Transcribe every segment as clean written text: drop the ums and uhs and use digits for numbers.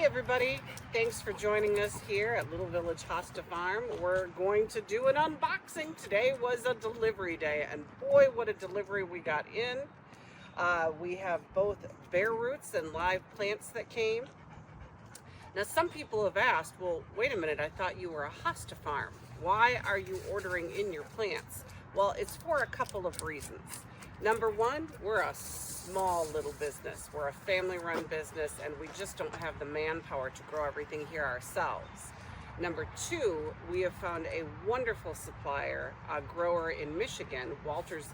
everybody, thanks for joining us here at Little Village Hosta Farm. We're going to do an unboxing. Today was a delivery day, and boy, what a delivery we got in. We have both bare roots and live plants that came. Now some people have asked, well, wait a minute, I thought you were a hosta farm. Why are you ordering in your plants? Well, it's for a couple of reasons. Number one, we're a small little business. We're a family-run business, and we just don't have the manpower to grow everything here ourselves. Number two, we have found a wonderful supplier, a grower in Michigan, Walters.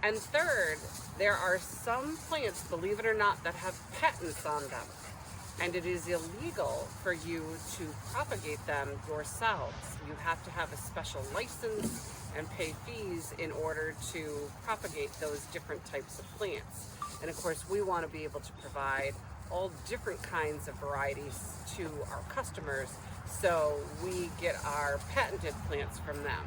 And third, there are some plants, believe it or not, that have patents on them. And it is illegal for you to propagate them yourselves. You have to have a special license and pay fees in order to propagate those different types of plants. And of course, we want to be able to provide all different kinds of varieties to our customers, so we get our patented plants from them.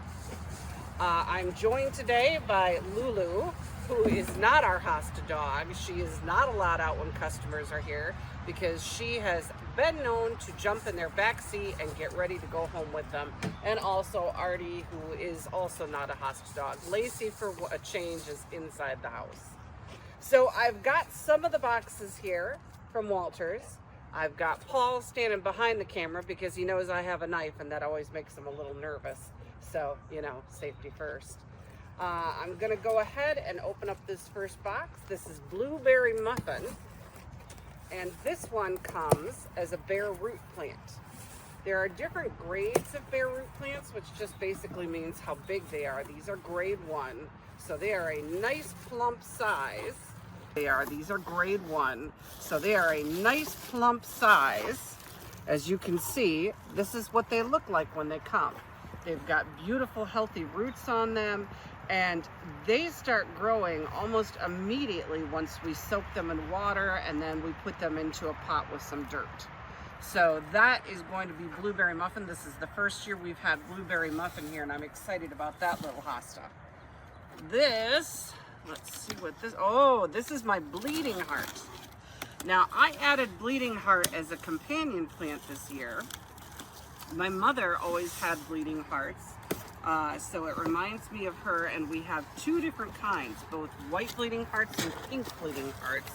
I'm joined today by Lulu, who is not our hosta dog. She is not allowed out when customers are here because she has been known to jump in their back seat and get ready to go home with them. And also Artie, who is also not a hosta dog. Lacey, for a change, is inside the house. So I've got some of the boxes here from Walters. I've got Paul standing behind the camera because he knows I have a knife, and that always makes him a little nervous. So, you know, safety first. I'm gonna go ahead and open up this first box. This is Blueberry Muffin. And this one comes as a bare root plant. There are different grades of bare root plants, which just basically means how big they are. These are grade 1, so they are a nice plump size. These are grade 1, so they are a nice plump size. As you can see, this is what they look like when they come. They've got beautiful, healthy roots on them, and they start growing almost immediately once we soak them in water and then we put them into a pot with some dirt. So that is going to be Blueberry Muffin. This is the first year we've had Blueberry Muffin here, and I'm excited about that little hosta. This, let's see what this, oh, this is my Bleeding Heart. Now, I added Bleeding Heart as a companion plant this year. My mother always had bleeding hearts, so it reminds me of her, and we have two different kinds, both white bleeding hearts and pink bleeding hearts,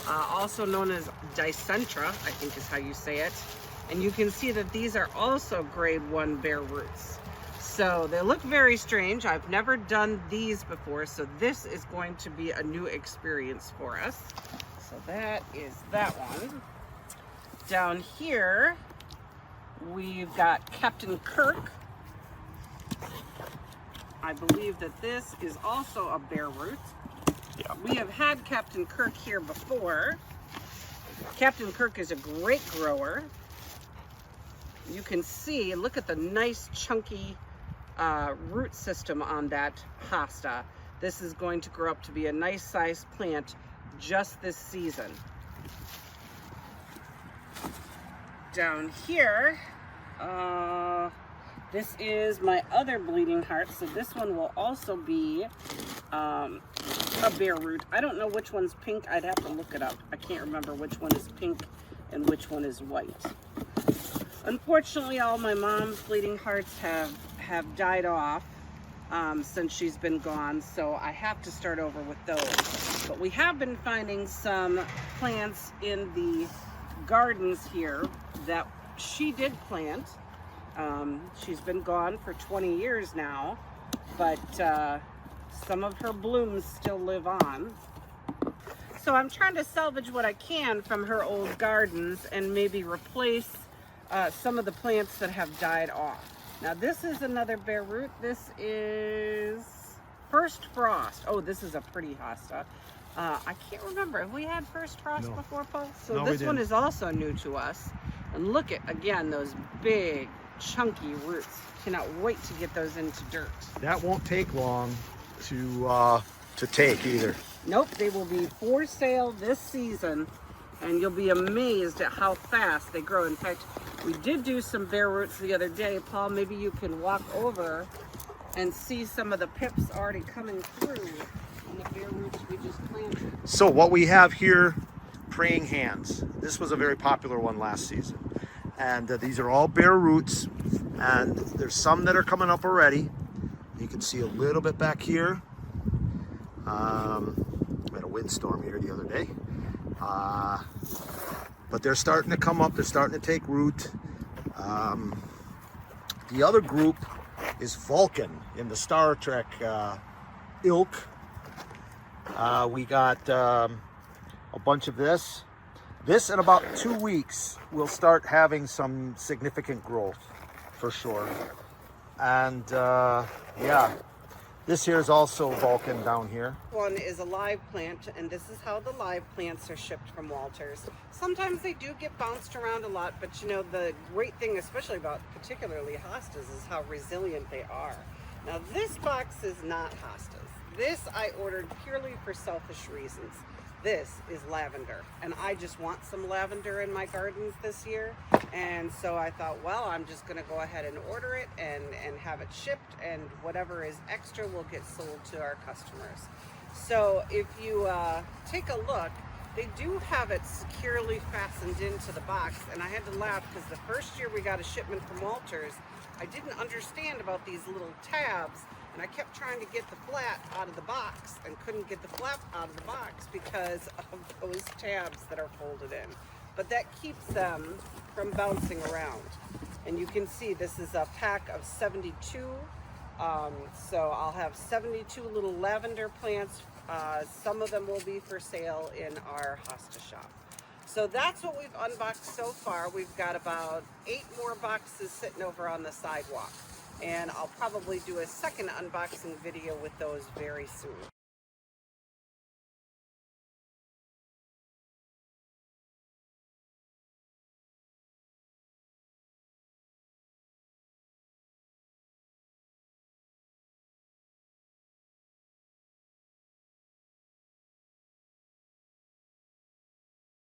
also known as Dicentra, I think is how you say it. And you can see that these are also grade 1 bare roots. So they look very strange. I've never done these before, so this is going to be a new experience for us. So that is that one. Down here, we've got Captain Kirk. I believe that this is also a bare root. Yeah. We have had Captain Kirk here before. Captain Kirk is a great grower. You can see, look at the nice chunky root system on that hosta. This is going to grow up to be a nice sized plant just this season. Down here, this is my other Bleeding Heart, so this one will also be a bare root. I don't know which one's pink. I'd have to look it up. I can't remember which one is pink and which one is white. Unfortunately, all my mom's Bleeding Hearts have died off since she's been gone, so I have to start over with those. But we have been finding some plants in the gardens here that she did plant. She's been gone for 20 years now, but some of her blooms still live on. So I'm trying to salvage what I can from her old gardens and maybe replace some of the plants that have died off. Now this is another bare root. This is First Frost. Oh, this is a pretty hosta. I can't remember. Have we had First Frost before, Paul? So no, this one is also new to us. And look at, again, those big, chunky roots. Cannot wait to get those into dirt. That won't take long to take either. Nope, they will be for sale this season, and you'll be amazed at how fast they grow. In fact, we did do some bare roots the other day. Paul, maybe you can walk over and see some of the pips already coming through on the bare roots we just planted. So what we have here praying hands. This was a very popular one last season. And these are all bare roots, and there's some that are coming up already. You can see a little bit back here. We had a windstorm here the other day. But they're starting to come up, they're starting to take root. The other group is Vulcan in the Star Trek ilk. We got a bunch of this. This in about 2 weeks will start having some significant growth for sure. And yeah, this here is also Vulcan down here. One is a live plant, and this is how the live plants are shipped from Walters. Sometimes they do get bounced around a lot, but you know, the great thing, especially about particularly hostas, is how resilient they are. Now this box is not hostas. This I ordered purely for selfish reasons. This is lavender, and I just want some lavender in my gardens this year, and so I thought, well, I'm just going to go ahead and order it and have it shipped, and whatever is extra will get sold to our customers. So if you take a look, they do have it securely fastened into the box, and I had to laugh because the first year we got a shipment from Walters, I didn't understand about these little tabs. And I kept trying to get the flat out of the box and couldn't get the flap out of the box because of those tabs that are folded in. But that keeps them from bouncing around. And you can see this is a pack of 72. So I'll have 72 little lavender plants. Some of them will be for sale in our hosta shop. So that's what we've unboxed so far. We've got about 8 more boxes sitting over on the sidewalk. And I'll probably do a second unboxing video with those very soon.